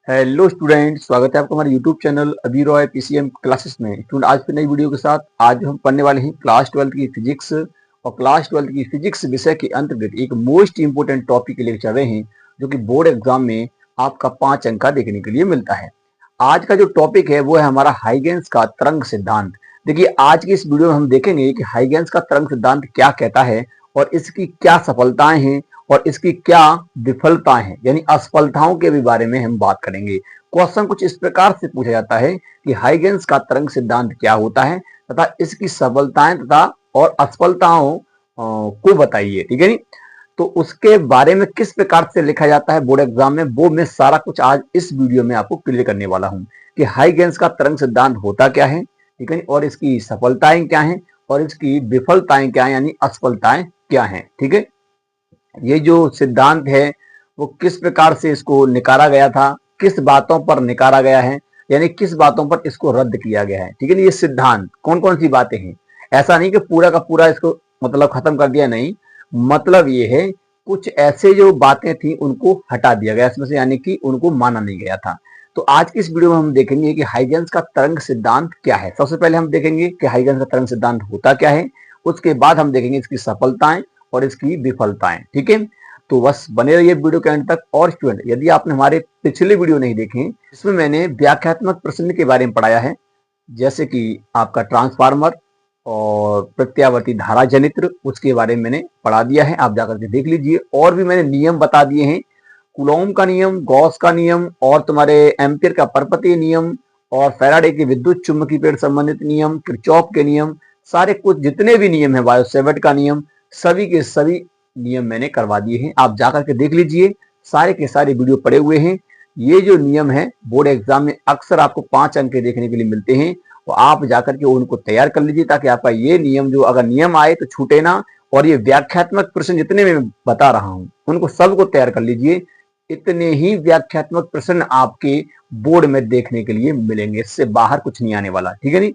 Hello student, स्वागत है आपका हमारे यूट्यूब चैनल अभी रॉय पीसीएम क्लासेस में। स्टूडेंट, आज फिर नई वीडियो के साथ आज हम पढ़ने वाले हैं क्लास 12 की फिजिक्स। और क्लास 12 की फिजिक्स विषय के अंतर्गत एक मोस्ट इंपोर्टेंट टॉपिक के लिए चल रहे हैं, जो कि बोर्ड एग्जाम में आपका 5 अंक का देखने के लिए मिलता है। आज का जो टॉपिक है वो है हमारा हाइगेंस का तरंग सिद्धांत। देखिए, आज की इस वीडियो में हम देखेंगे कि हाइगेंस का तरंग सिद्धांत क्या कहता है और इसकी क्या सफलताएं हैं और इसकी क्या विफलताएं हैं, यानी असफलताओं के भी बारे में हम बात करेंगे। क्वेश्चन कुछ इस प्रकार से पूछा जाता है कि हाइगेंस का तरंग सिद्धांत क्या होता है तथा इसकी सफलताएं तथा और असफलताओं को बताइए। ठीक है नी? तो उसके बारे में किस प्रकार से लिखा जाता है बोर्ड एग्जाम में, वो मैं सारा कुछ आज इस वीडियो में आपको क्लियर करने वाला हूं कि हाइगेंस का तरंग सिद्धांत होता क्या है, ठीक है, और इसकी सफलताएं क्या हैं और इसकी विफलताएं क्या है, यानी असफलताएं क्या हैं। ठीक है, ये जो सिद्धांत है वो किस प्रकार से इसको निकाला गया था, किस बातों पर निकाला गया है, यानी किस बातों पर इसको रद्द किया गया है। ठीक है, ये सिद्धांत कौन कौन सी बातें हैं, ऐसा नहीं कि पूरा का पूरा इसको मतलब खत्म कर दिया, नहीं, मतलब ये है कुछ ऐसे जो बातें थी उनको हटा दिया गया इसमें से, यानी कि उनको माना नहीं गया था। तो आज की इस वीडियो में हम देखेंगे कि हाइगेंस का तरंग सिद्धांत क्या है। सबसे पहले हम देखेंगे कि हाइगेंस का तरंग सिद्धांत होता क्या है, उसके बाद हम देखेंगे इसकी सफलताएं और इसकी विफलताएं। ठीक है, तो बस बने रहिए वीडियो के अंत तक। और स्टूडेंट, यदि आपने हमारे पिछले वीडियो नहीं देखे, इसमें मैंने व्याख्यात्मक प्रश्न के बारे में पढ़ाया है, जैसे कि आपका ट्रांसफार्मर और प्रत्यावर्ती धारा जनित्र, उसके बारे में मैंने पढ़ा दिया है, आप जाकर के देख लीजिए। और भी मैंने नियम बता दिए हैं, कुलॉम का नियम, गॉस का नियम और तुम्हारे एम्पियर का परपतीय नियम और फैराडे के विद्युत चुंबकीय पेड़ संबंधित नियम, किरचॉफ के नियम, सारे कुछ जितने भी नियम है, बायोसेवर्ट का नियम, सभी के सभी नियम मैंने करवा दिए हैं, आप जाकर के देख लीजिए। सारे के सारे वीडियो पड़े हुए हैं। ये जो नियम है बोर्ड एग्जाम में अक्सर आपको 5 अंक देखने के लिए मिलते हैं, तो आप जाकर के उनको तैयार कर लीजिए, ताकि आपका ये नियम जो अगर नियम आए तो छूटे ना। और ये व्याख्यात्मक प्रश्न जितने मैं बता रहा हूं उनको सबको तैयार कर लीजिए। इतने ही व्याख्यात्मक प्रश्न आपके बोर्ड में देखने के लिए मिलेंगे, इससे बाहर कुछ नहीं आने वाला। ठीक है नी?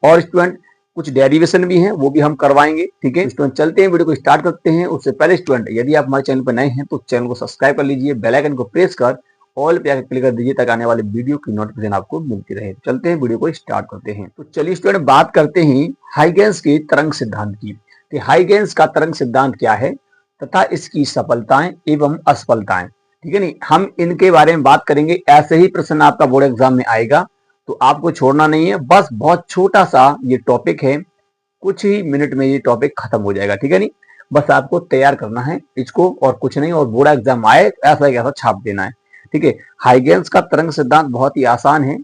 और स्टूडेंट, कुछ डेरिवेशन भी हैं, वो भी हम करवाएंगे। ठीक है स्टूडेंट, चलते हैं, वीडियो को स्टार्ट करते हैं। उससे पहले स्टूडेंट, यदि आप हमारे चैनल पर नए हैं तो चैनल को सब्सक्राइब कर लीजिए, बेल आइकन को प्रेस कर ऑल पे क्लिक कर दीजिए, ताकि आने वाले वीडियो की नोटिफिकेशन आपको मिलती रहे। चलते हैं, वीडियो को स्टार्ट करते हैं। तो चलिए स्टूडेंट, बात करते हैं हाइगेंस के तरंग सिद्धांत की। हाइगेंस का तरंग सिद्धांत क्या है तथा इसकी सफलताएं एवं असफलताएं। ठीक है नी, हम इनके बारे में बात करेंगे। ऐसे ही प्रश्न आपका बोर्ड एग्जाम में आएगा, तो आपको छोड़ना नहीं है। बस बहुत छोटा सा ये टॉपिक है, कुछ ही मिनट में ये टॉपिक खत्म हो जाएगा। ठीक है नी, बस आपको तैयार करना है इसको और कुछ नहीं, और बोर्ड एग्जाम आए ऐसा ही ऐसा छाप देना है। ठीक है, हाइगेंस का तरंग सिद्धांत बहुत ही आसान है,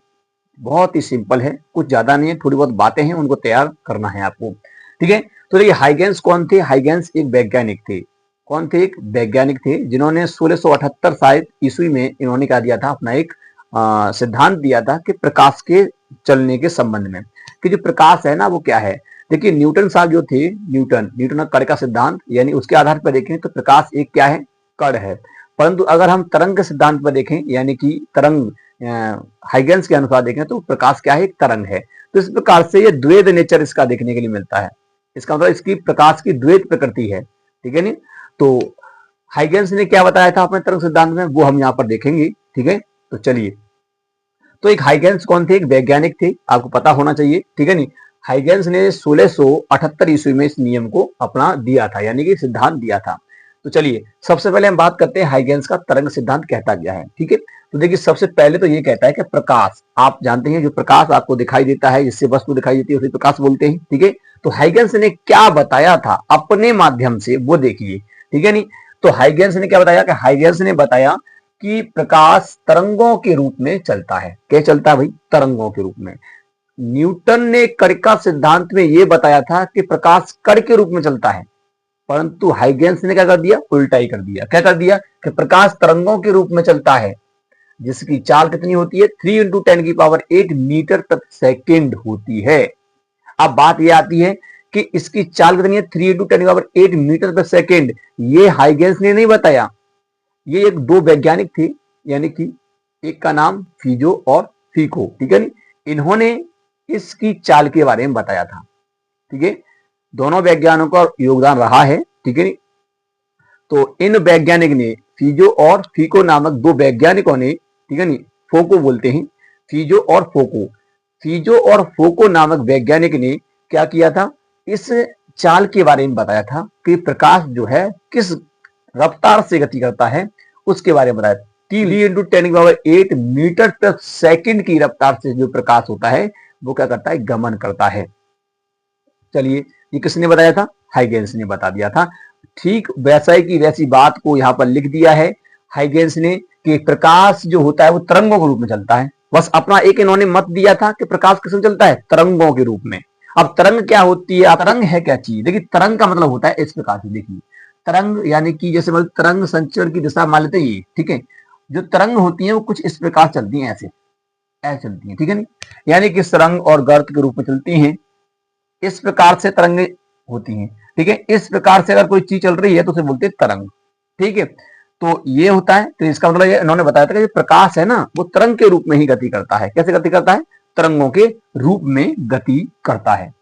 बहुत ही सिंपल है, कुछ ज्यादा नहीं है, थोड़ी बहुत बातें हैं, उनको तैयार करना है आपको। ठीक है, तो देखिए हाइगेंस कौन थे। हाइगेंस एक वैज्ञानिक थे। कौन थे? एक वैज्ञानिक थे, जिन्होंने 1678 शायद ईस्वी में इन्होंने क्या दिया था, अपना एक सिद्धांत दिया था कि प्रकाश के चलने के संबंध में, कि जो प्रकाश है ना वो क्या है। देखिए न्यूटन साहब जो थे, न्यूटन का कण का सिद्धांत, यानी उसके आधार पर देखें तो प्रकाश एक क्या है, कण है। परंतु अगर हम तरंग के सिद्धांत पर देखें, यानी कि तरंग हाइगेंस के अनुसार देखें तो प्रकाश क्या है, एक तरंग है। तो इस प्रकार से ये द्वैध नेचर इसका देखने के लिए मिलता है। इसका मतलब इसकी प्रकाश की द्वैध प्रकृति है। ठीक है नी? तो हाइगेंस ने क्या बताया था अपने तरंग सिद्धांत में, वो हम यहाँ पर देखेंगे। ठीक है, तो चलिए, तो एक हाइगेंस कौन थे, एक वैज्ञानिक थे, आपको पता होना चाहिए। ठीक है नी, हाइगेंस ने 1678 ईस्वी में इस नियम को अपना दिया था, यानी कि सिद्धांत दिया था। तो चलिए सबसे पहले हम बात करते हैं हाइगेंस का तरंग सिद्धांत कहता क्या है। ठीक है, तो देखिए सबसे पहले तो ये कहता है कि प्रकाश, आप जानते हैं जो प्रकाश आपको दिखाई देता है, जिससे वस्तु दिखाई देती है उसे प्रकाश बोलते हैं। ठीक है, तो हाइगेंस ने क्या बताया था अपने माध्यम से, वो देखिए। ठीक है नी, तो हाइगेंस ने क्या बताया कि हाइगेंस ने बताया कि प्रकाश तरंगों के रूप में चलता है। क्या चलता है भाई? तरंगों के रूप में। न्यूटन ने कण का सिद्धांत में यह बताया था कि प्रकाश कण के रूप में चलता है, परंतु हाइगेंस ने क्या कर दिया, उल्टा ही कर दिया। क्या कर दिया कि प्रकाश तरंगों के रूप में चलता है, जिसकी चाल कितनी होती है, 3 × 10⁸ मीटर प्रति सेकेंड होती है। अब बात यह आती है कि इसकी चाल कितनी है, 3 × 10⁸ मीटर प्रति सेकेंड। ये हाइगेंस ने नहीं बताया, ये एक दो वैज्ञानिक थे, यानी कि एक का नाम फीजो और फीको। ठीक है, इन्होंने इसकी चाल के बारे में बताया था। ठीक है, दोनों वैज्ञानिकों का योगदान रहा है। ठीक है, तो इन वैज्ञानिक ने, फीजो और फीको नामक दो वैज्ञानिकों ने, ठीक है नी, फोको बोलते हैं, फीजो और फोको, फीजो और फोको नामक वैज्ञानिक ने क्या किया था, इस चाल के बारे में बताया था कि प्रकाश जो है किस रफ्तार से गति करता है, उसके बारे में बताया। 3 × 10⁸ मीटर प्रति सेकंड की रफ्तार से जो प्रकाश होता है वो क्या करता है, गमन करता है। चलिए, ये किसने बताया था, हाइगेंस ने बता दिया था। ठीक वैसा ही की वैसी बात को यहाँ पर लिख दिया है हाइगेंस ने कि प्रकाश जो होता है वो तरंगों के रूप में चलता है। बस अपना एक इन्होंने मत दिया था कि प्रकाश किस में चलता है, तरंगों के रूप में। अब तरंग क्या होती है, तरंग है क्या चीज, देखिए तरंग का मतलब होता है इस प्रकार से, देखिए तरंग यानी कि जैसे मतलब तरंग संचरण की दिशा मान लेते हैं, ठीक है। जो तरंग होती है वो कुछ इस प्रकार चलती है, ऐसे ऐसे चलती है, ठीक है नहीं, यानी कि तरंग और गर्त के रूप में चलती हैं। इस प्रकार से तरंगे होती हैं, ठीक है। इस प्रकार से अगर कोई चीज चल रही है तो उसे बोलते हैं तरंग, ठीक है। तो ये होता है, तो इसका मतलब ये इन्होंने बताया था कि प्रकाश है ना वो तरंग के रूप में ही गति करता है। कैसे गति करता है, तरंगों के रूप में गति करता है,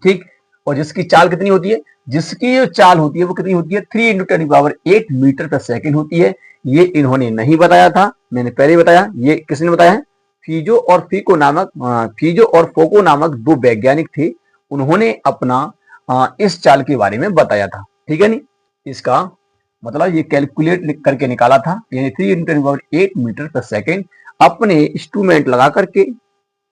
ठीक। और जिसकी चाल कितनी होती है, जिसकी जो चाल होती है वो कितनी होती है, 3 × 10⁸ मीटर प्रति सेकंड होती है। ये इन्होंने नहीं बताया था, मैंने पहले बताया। ये किसने बताया है, फीजो और फोको नामक दो वैज्ञानिक थे, उन्होंने अपना इस चाल के बारे में बताया था, ठीक है नी। इसका मतलब ये कैलकुलेट करके निकाला था, यानी 3 × 10⁸ मीटर प्रति सेकंड अपने इंस्ट्रूमेंट लगा करके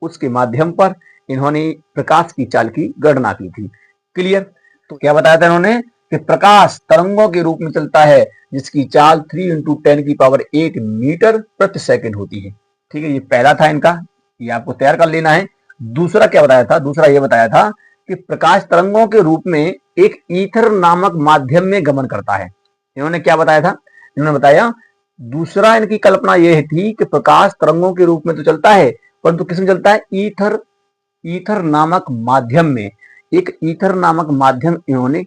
उसके माध्यम पर इन्होंने प्रकाश की चाल की गणना की थी। क्लियर। तो क्या बताया था इन्होंने कि प्रकाश तरंगों के रूप में चलता है जिसकी चाल 3 × 10⁸ मीटर प्रति सेकंड होती है, ठीक है। ये पहला था इनका, ये आपको तैयार कर लेना है। दूसरा क्या बताया था, दूसरा ये बताया था कि प्रकाश तरंगों के रूप में एक ईथर नामक माध्यम में गमन करता है। इन्होंने क्या बताया था, इन्होंने बताया दूसरा इनकी कल्पना यह थी कि प्रकाश तरंगों के रूप में तो चलता है परंतु किसमें चलता है, ईथर नामक माध्यम में। एक ईथर नामक माध्यम इन्होंने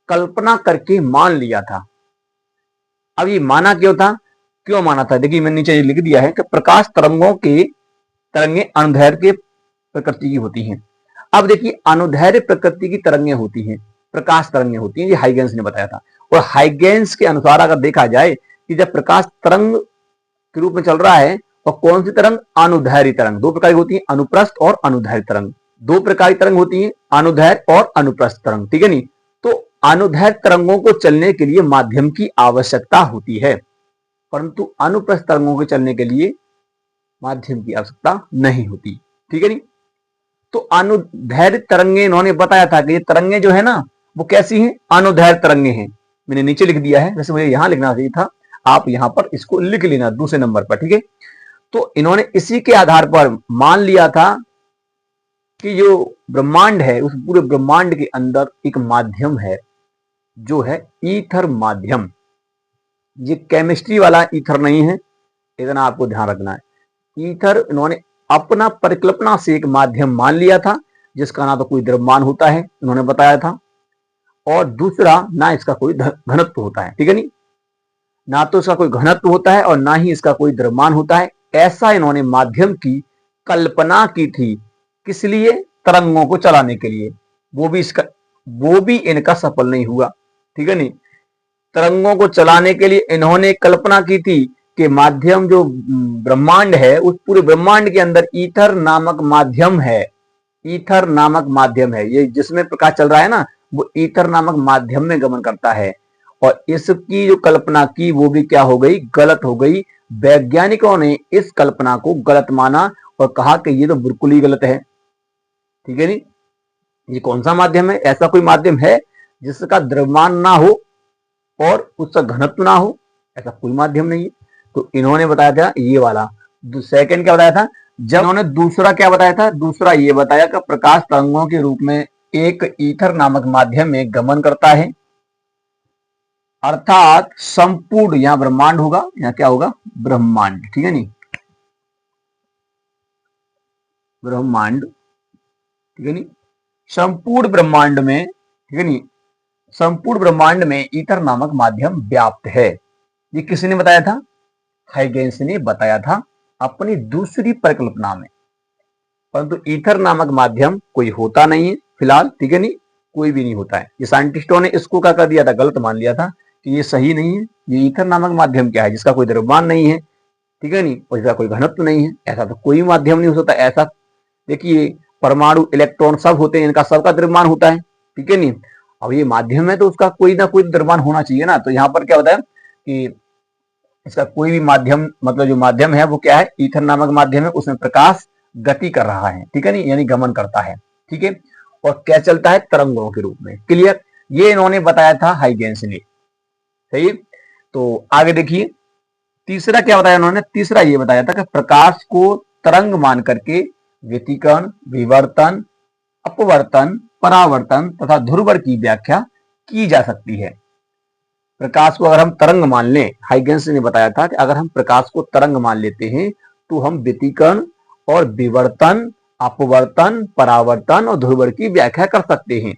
कल्पना करके मान लिया था। अब ये माना क्यों था, क्यों माना था, देखिए मैंने नीचे लिख दिया है कि प्रकाश तरंगे अनुदैर्ध्य के प्रकृति की होती हैं। अब देखिए अनुदैर्ध्य प्रकृति की तरंगे होती हैं, प्रकाश तरंगे होती हैं, ये हाइगेंस ने बताया था। और हाइगेंस के अनुसार अगर देखा जाए कि जब प्रकाश तरंग के रूप में चल रहा है और कौन सी तरंग, अनुदैर्ध्य तरंग। दो प्रकार की होती है, अनुप्रस्थ और अनुदैर्ध्य तरंग। दो प्रकार की तरंग होती है, अनुदैर्ध्य और अनुप्रस्थ तरंग, ठीक है नी। तो अनुदैर्ध्य तरंगों को चलने के लिए माध्यम की आवश्यकता होती है, परंतु अनुप्रस्थ तरंगों के चलने के लिए माध्यम की आवश्यकता नहीं होती, ठीक है नी। तो अनुदैर्ध्य तरंगे इन्होंने बताया था कि ये तरंगे जो है ना वो कैसी हैं, अनुदैर्ध्य तरंगे हैं। मैंने नीचे लिख दिया है, वैसे मुझे यहां लिखना चाहिए था, आप यहां पर इसको लिख लेना दूसरे नंबर पर, ठीक है। तो इन्होंने इसी के आधार पर मान लिया था कि जो ब्रह्मांड है उस पूरे ब्रह्मांड के अंदर एक माध्यम है जो है ईथर माध्यम। ये केमिस्ट्री वाला ईथर नहीं है, इतना आपको ध्यान रखना है। ईथर इन्होंने अपना परिकल्पना से एक माध्यम मान लिया था जिसका ना तो कोई द्रव्यमान होता है, इन्होंने बताया था, और दूसरा ना इसका कोई घनत्व होता है, ठीक है नी। ना तो इसका कोई घनत्व होता है और ना ही इसका कोई द्रव्यमान होता है। ऐसा इन्होंने माध्यम की कल्पना की थी, किस लिए, तरंगों को चलाने के लिए। वो भी इनका सफल नहीं हुआ, ठीक है नी। तरंगों को चलाने के लिए इन्होंने कल्पना की थी कि माध्यम जो ब्रह्मांड है उस पूरे ब्रह्मांड के अंदर ईथर नामक माध्यम है, ईथर नामक माध्यम है। ये जिसमें प्रकाश चल रहा है ना वो ईथर नामक माध्यम में गमन करता है। और इसकी जो कल्पना की वो भी क्या हो गई, गलत हो गई। वैज्ञानिकों ने इस कल्पना को गलत माना और कहा कि ये तो बिल्कुल ही गलत है, ठीक है नी। ये कौन सा माध्यम है, ऐसा कोई माध्यम है जिसका द्रव्यमान ना हो और उसका घनत्व ना हो, ऐसा कोई माध्यम नहीं है। तो इन्होंने बताया था ये वाला। सेकंड क्या बताया था, जब इन्होंने दूसरा क्या बताया था, दूसरा ये बताया कि प्रकाश तरंगों के रूप में एक ईथर नामक माध्यम में गमन करता है, अर्थात संपूर्ण, यहां ब्रह्मांड होगा, यहां क्या होगा, ब्रह्मांड, ठीक है नी, ब्रह्मांड, ठीक है नी। संपूर्ण ब्रह्मांड में, ठीक है नी, संपूर्ण ब्रह्मांड में ईथर नामक माध्यम व्याप्त है। ये किसने बताया था, हाइगेंस ने बताया था अपनी दूसरी परिकल्पना में। परंतु ईथर नामक माध्यम कोई होता नहीं है फिलहाल, ठीक है नी, कोई भी नहीं होता है। ये साइंटिस्टों ने इसको क्या कर दिया था, गलत मान लिया था कि ये सही नहीं है, ये ईथर नामक माध्यम क्या है, जिसका कोई द्रव्यमान नहीं है, ठीक है नहीं, और इसका कोई घनत्व नहीं है, ऐसा तो कोई माध्यम नहीं हो सकता। ऐसा देखिए परमाणु, इलेक्ट्रॉन सब होते हैं, इनका सबका द्रव्यमान होता है, ठीक है नहीं। अब ये माध्यम है तो उसका कोई ना कोई द्रव्यमान होना चाहिए ना। तो यहाँ पर क्या होता है कि इसका कोई भी माध्यम, मतलब जो माध्यम है वो क्या है, ईथर नामक माध्यम है, उसमें प्रकाश गति कर रहा है, ठीक है नहीं, यानी गमन करता है, ठीक है। और क्या चलता है, तरंगों के रूप में। क्लियर, ये इन्होंने बताया था हाइगेंस ने, सही है। तो आगे देखिए तीसरा क्या बताया उन्होंने, तीसरा ये बताया था कि प्रकाश को तरंग मान करके व्यतिकरण, विवर्तन, अपवर्तन, परावर्तन तथा ध्रुवण की व्याख्या की जा सकती है। प्रकाश को अगर हम तरंग मान लें, हाइगेंस ने बताया था कि अगर हम प्रकाश को तरंग मान लेते हैं तो हम व्यतिकरण और विवर्तन, अपवर्तन, परावर्तन और ध्रुवण की व्याख्या कर सकते हैं,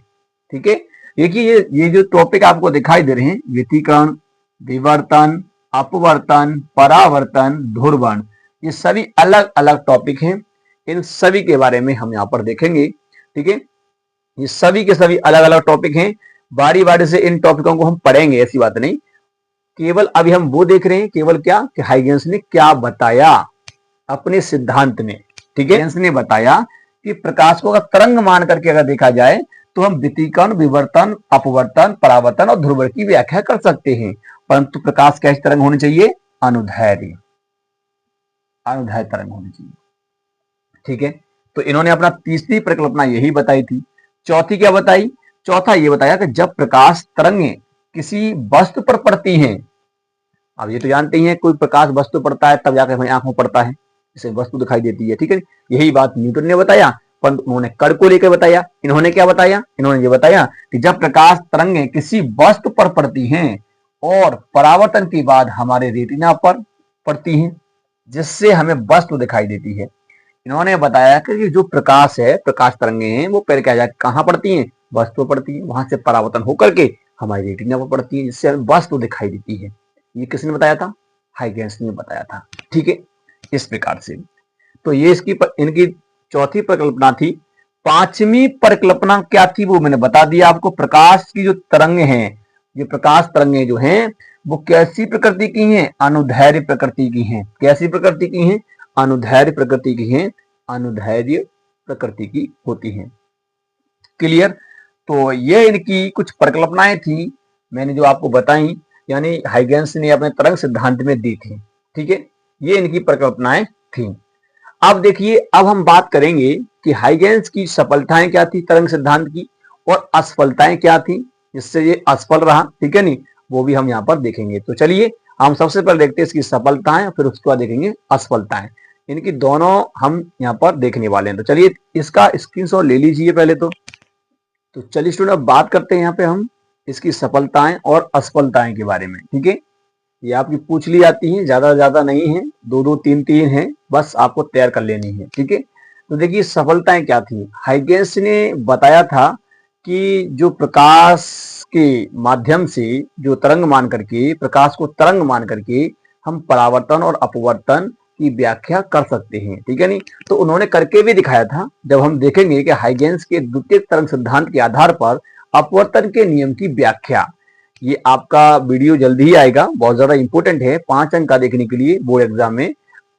ठीक है। देखिए ये जो टॉपिक आपको दिखाई दे रहे हैं, व्यतिकरण, विवर्तन, अपवर्तन, परावर्तन, ध्रुवण, ये सभी अलग अलग टॉपिक हैं। इन सभी के बारे में हम यहाँ पर देखेंगे, ठीक है। ये सभी के सभी अलग अलग टॉपिक हैं, बारी बारी से इन टॉपिकों को हम पढ़ेंगे, ऐसी बात नहीं। केवल अभी हम वो देख रहे हैं, केवल क्या कि हाइगेंस ने क्या बताया अपने सिद्धांत में, ठीक है। हाइगेंस ने बताया कि प्रकाश को अगर तरंग मान करके अगर देखा जाए तो हम व्यतिकरण, विवर्तन, अपवर्तन, परावर्तन और ध्रुवण की व्याख्या कर सकते हैं, परंतु प्रकाश कैसी तरंग होनी चाहिए, अनुदैर्ध्य, अनुदैर्ध्य तरंग होनी चाहिए, ठीक है। तो इन्होंने अपना तीसरी परिकल्पना यही बताई थी। चौथी क्या बताई, चौथा ये बताया कि जब प्रकाश तरंगें किसी वस्तु पर पड़ती हैं, अब ये तो जानते ही हैं कोई प्रकाश वस्तु पड़ता है तब जाकर हमारी आंख में पड़ता है, इसे वस्तु दिखाई देती है, ठीक है। यही बात न्यूटन ने बताया, पर उन्होंने कण को लेकर बताया। इन्होंने क्या बताया, इन्होंने ये बताया कि जब प्रकाश तरंगें किसी वस्तु पर पड़ती हैं और परावर्तन के बाद हमारे रेटिना पर पड़ती हैं, जिससे हमें वस्तु दिखाई देती है। इन्होंने बताया कि जो प्रकाश है, प्रकाश तरंगे हैं, वो पहले क्या जाए कहां पड़ती हैं, वस्तु पड़ती है, वहां से परावर्तन होकर के हमारी रेटिना पर पड़ती है, जिससे हमें वस्तु दिखाई देती है। ये किसने बताया था, हाइगेंस ने बताया था, ठीक है। इस प्रकार से तो ये इनकी चौथी परिकल्पना थी। पांचवी परिकल्पना क्या थी वो मैंने बता दिया आपको। प्रकाश की जो तरंगे हैं, ये प्रकाश तरंगे जो हैं वो कैसी प्रकृति की हैं, अनुदैर्ध्य प्रकृति की हैं। कैसी प्रकृति की हैं, अनुदैर्ध्य प्रकृति की हैं, अनुदैर्ध्य प्रकृति की होती हैं। क्लियर, तो ये इनकी कुछ परिकल्पनाएं थी, मैंने जो आपको बताई, यानी हाइगेंस ने अपने तरंग सिद्धांत में दी थी, ठीक है। ये इनकी परिकल्पनाएं थी। अब देखिए, अब हम बात करेंगे कि हाइगेंस की सफलताएं क्या थी तरंग सिद्धांत की, और असफलताएं क्या थी जिससे ये असफल रहा, ठीक है नहीं, वो भी हम यहाँ पर देखेंगे। तो चलिए हम सबसे पहले देखते हैं इसकी सफलताएं, फिर उसके बाद देखेंगे असफलताएं। इनकी दोनों हम यहाँ पर देखने वाले हैं। तो चलिए इसका स्क्रीनशॉट ले लीजिए पहले। तो चलिए स्टूडेंट अब बात करते हैं यहाँ पे हम इसकी सफलताएं और असफलताएं के बारे में, ठीक है। ये आपकी पूछ ली जाती है, ज्यादा नहीं है, दो दो तीन तीन है, बस आपको तैयार कर लेनी है, ठीक है। तो देखिए सफलताएं क्या थी। हाइगेंस ने बताया था कि जो प्रकाश के माध्यम से जो तरंग मान करके, प्रकाश को तरंग मान करके हम परावर्तन और अपवर्तन की व्याख्या कर सकते हैं, ठीक है नहीं। तो उन्होंने करके भी दिखाया था। जब हम देखेंगे कि हाइगेंस के द्वितीय तरंग सिद्धांत के आधार पर अपवर्तन के नियम की व्याख्या, ये आपका वीडियो जल्दी ही आएगा, बहुत ज्यादा इंपॉर्टेंट है, 5 अंक का देखने के लिए बोर्ड एग्जाम में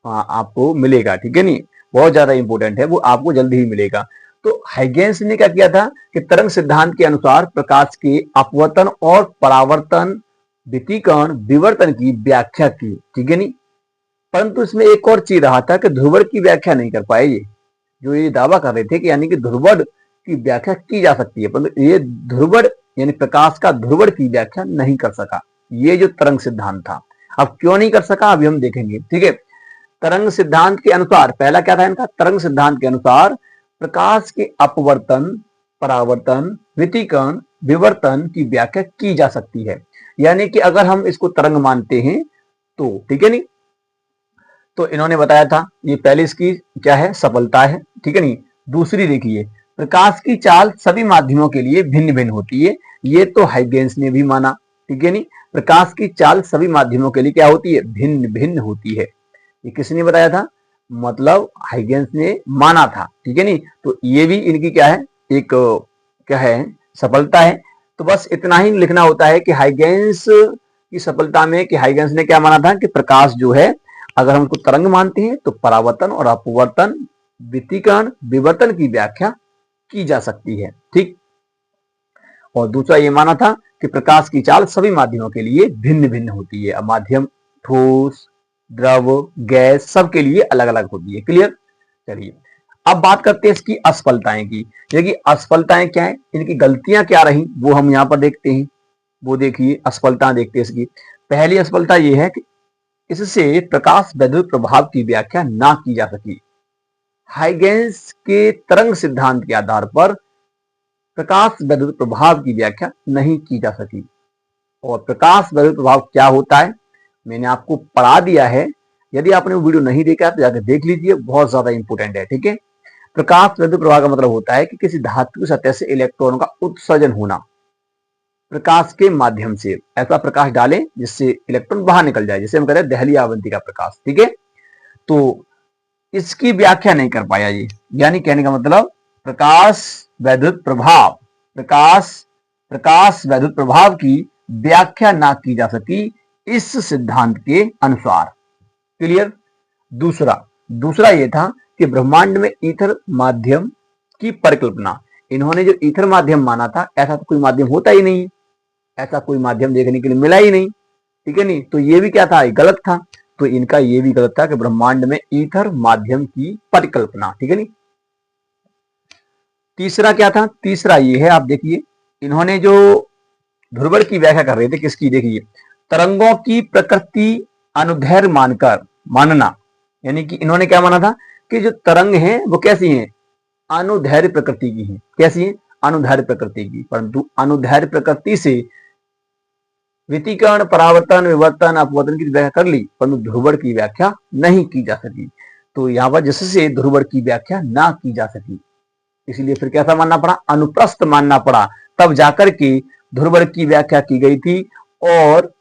आपको मिलेगा, ठीक है नहीं, बहुत ज्यादा इंपॉर्टेंट है, वो आपको जल्दी ही मिलेगा। तो हाइगेंस ने क्या किया था कि तरंग सिद्धांत के अनुसार प्रकाश के अपवर्तन और परावर्तन, व्यतिकरण, विवर्तन की व्याख्या की, ठीक है नहीं। परंतु इसमें एक और चीज रहा था कि ध्रुवण की व्याख्या नहीं कर पाए। ये जो ये दावा कर रहे थे कि यानी कि ध्रुवण की व्याख्या की जा सकती है, परंतु ये ध्रुवण यानी प्रकाश का ध्रुवण की व्याख्या नहीं कर सका, ये जो तरंग सिद्धांत था। अब क्यों नहीं कर सका अभी हम देखेंगे, ठीक है। तरंग सिद्धांत के अनुसार पहला क्या था इनका, तरंग सिद्धांत के अनुसार प्रकाश के अपवर्तन, परावर्तन, व्यतिकरण, विवर्तन की व्याख्या की जा सकती है, यानी कि अगर हम इसको तरंग मानते हैं तो, ठीक है नहीं। तो इन्होंने बताया था, ये पहले इसकी क्या है, सफलता है, ठीक है नहीं। दूसरी देखिए, प्रकाश की चाल सभी माध्यमों के लिए भिन्न भिन्न होती है, ये तो हाइगेंस ने भी माना, ठीक है नहीं। प्रकाश की चाल सभी माध्यमों के लिए क्या होती है, भिन्न भिन्न होती है। ये किसने बताया था, मतलब हाइगेंस ने माना था, ठीक है नहीं। तो ये भी इनकी क्या है, एक क्या है, सफलता है। तो बस इतना ही लिखना होता है कि हाइगेंस की सफलता में कि हाइगेंस ने क्या माना था कि प्रकाश जो है अगर हम उसको तरंग मानते हैं तो परावर्तन और अपवर्तन, विकिरण, विवर्तन की व्याख्या की जा सकती है। ठीक। और दूसरा ये माना था कि प्रकाश की चाल सभी माध्यमों के लिए भिन्न भिन्न होती है। अब माध्यम ठोस, द्रव, गैस सबके लिए अलग अलग होती है। क्लियर। चलिए अब बात करते हैं इसकी असफलताएं की। देखिए असफलताएं क्या है, इनकी गलतियां क्या रही वो हम यहाँ पर देखते हैं। वो देखिए असफलता देखते हैं इसकी। पहली असफलता ये है कि इससे प्रकाश वैद्युत प्रभाव की व्याख्या ना की जा सकी। हाइगेंस के तरंग सिद्धांत के आधार पर प्रकाश वैद्युत प्रभाव की व्याख्या नहीं की जा सकी। और प्रकाश वैद्युत प्रभाव क्या होता है मैंने आपको पढ़ा दिया है। यदि आपने वो वीडियो नहीं देखा तो जाकर देख लीजिए, बहुत ज्यादा इंपोर्टेंट है। ठीक है। प्रकाश वैद्युत प्रभाव का मतलब होता है कि किसी धातु की सतह से इलेक्ट्रॉन का उत्सर्जन होना प्रकाश के माध्यम से। ऐसा प्रकाश डालें जिससे इलेक्ट्रॉन बाहर निकल जाए, जिसे हम कहते हैं दहलीय आवंती का प्रकाश। ठीक है। तो इसकी व्याख्या नहीं कर पाया ये, यानी कहने का मतलब प्रकाश वैद्युत प्रभाव, प्रकाश वैद्युत प्रभाव की व्याख्या ना की जा सकी इस सिद्धांत के अनुसार। क्लियर। दूसरा यह था कि ब्रह्मांड में ईथर माध्यम की परिकल्पना। इन्होंने जो ईथर माध्यम माना था, ऐसा तो कोई माध्यम होता ही नहीं, ऐसा कोई माध्यम देखने के लिए मिला ही नहीं। ठीक है नहीं, तो ये भी क्या था, गलत था। तो इनका ये भी गलत था कि ब्रह्मांड में ईथर माध्यम की परिकल्पना। ठीक है नहीं। तीसरा क्या था, तीसरा ये है, आप देखिए इन्होंने जो ध्रुवण की व्याख्या कर रहे थे किसकी, देखिए तरंगों की प्रकृति अनुदैर्घ्य मानना, यानी कि इन्होंने क्या माना था कि जो तरंग है वो कैसी है, अनुदैर्घ्य प्रकृति की है। कैसी है, अनुदैर्घ्य प्रकृति की। परंतु अनुदैर्घ्य प्रकृति से विकिरण, परावर्तन, विवर्तन, अपवर्तन की व्याख्या कर ली, परंतु ध्रुवण की व्याख्या नहीं की जा सकी। तो यहां पर जिससे ध्रुवण की व्याख्या ना की जा सकी, इसलिए फिर कैसा मानना पड़ा, अनुप्रस्थ मानना पड़ा। तब जाकर के ध्रुवण की व्याख्या की गई थी और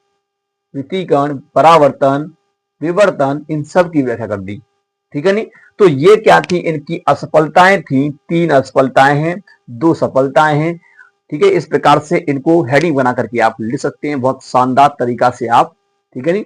विकिरण, परावर्तन, विवर्तन इन सब की व्याख्या कर दी। ठीक है नहीं। तो ये क्या थी, इनकी असफलताएं थी। 3 असफलताएं हैं, 2 सफलताएं हैं। ठीक है। इस प्रकार से इनको हेडिंग बना करके आप लिख सकते हैं बहुत शानदार तरीका से आप। ठीक है नहीं।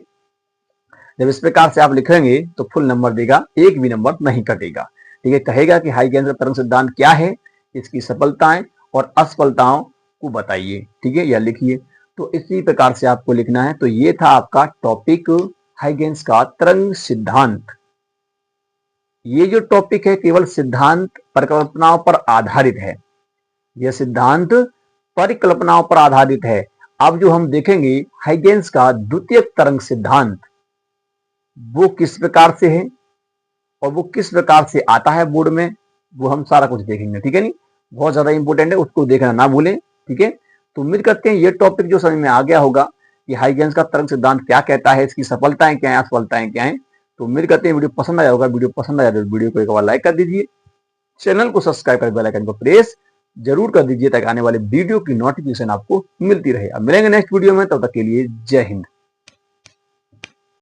जब इस प्रकार से आप लिखेंगे तो फुल नंबर देगा, एक भी नंबर नहीं कटेगा। ठीक है। कहेगा कि हाइगेंस का तरंग सिद्धांत क्या है, इसकी सफलताएं और असफलताओं को बताइए। ठीक है, या लिखिए। तो इसी प्रकार से आपको लिखना है। तो ये था आपका टॉपिक हाइगेंस का तरंग सिद्धांत। ये जो टॉपिक है केवल सिद्धांत परिकल्पनाओं पर आधारित है। यह सिद्धांत परिकल्पनाओं पर आधारित है। अब जो हम देखेंगे हाइगेंस का द्वितीय तरंग सिद्धांत, वो किस प्रकार से है और वो किस प्रकार से आता है बोर्ड में, वो हम सारा कुछ देखेंगे। ठीक है नहीं, बहुत ज्यादा इंपॉर्टेंट है, उसको देखना ना भूलें। ठीक है। तो उम्मीद करते हैं ये टॉपिक जो समझ में आ गया होगा कि हाइगेंस का तरंग सिद्धांत क्या कहता है, इसकी सफलताएं क्या है, असफलताएं क्या है। तो उम्मीद करते हैं वीडियो पसंद आया होगा। वीडियो पसंद आया तो वीडियो को एक बार लाइक कर दीजिए, चैनल को सब्सक्राइब कर बेल आइकन को प्रेस जरूर कर दीजिए ताकि आने वाले वीडियो की नोटिफिकेशन आपको मिलती रहे। अब मिलेंगे नेक्स्ट वीडियो में, तब तक के लिए जय हिंद।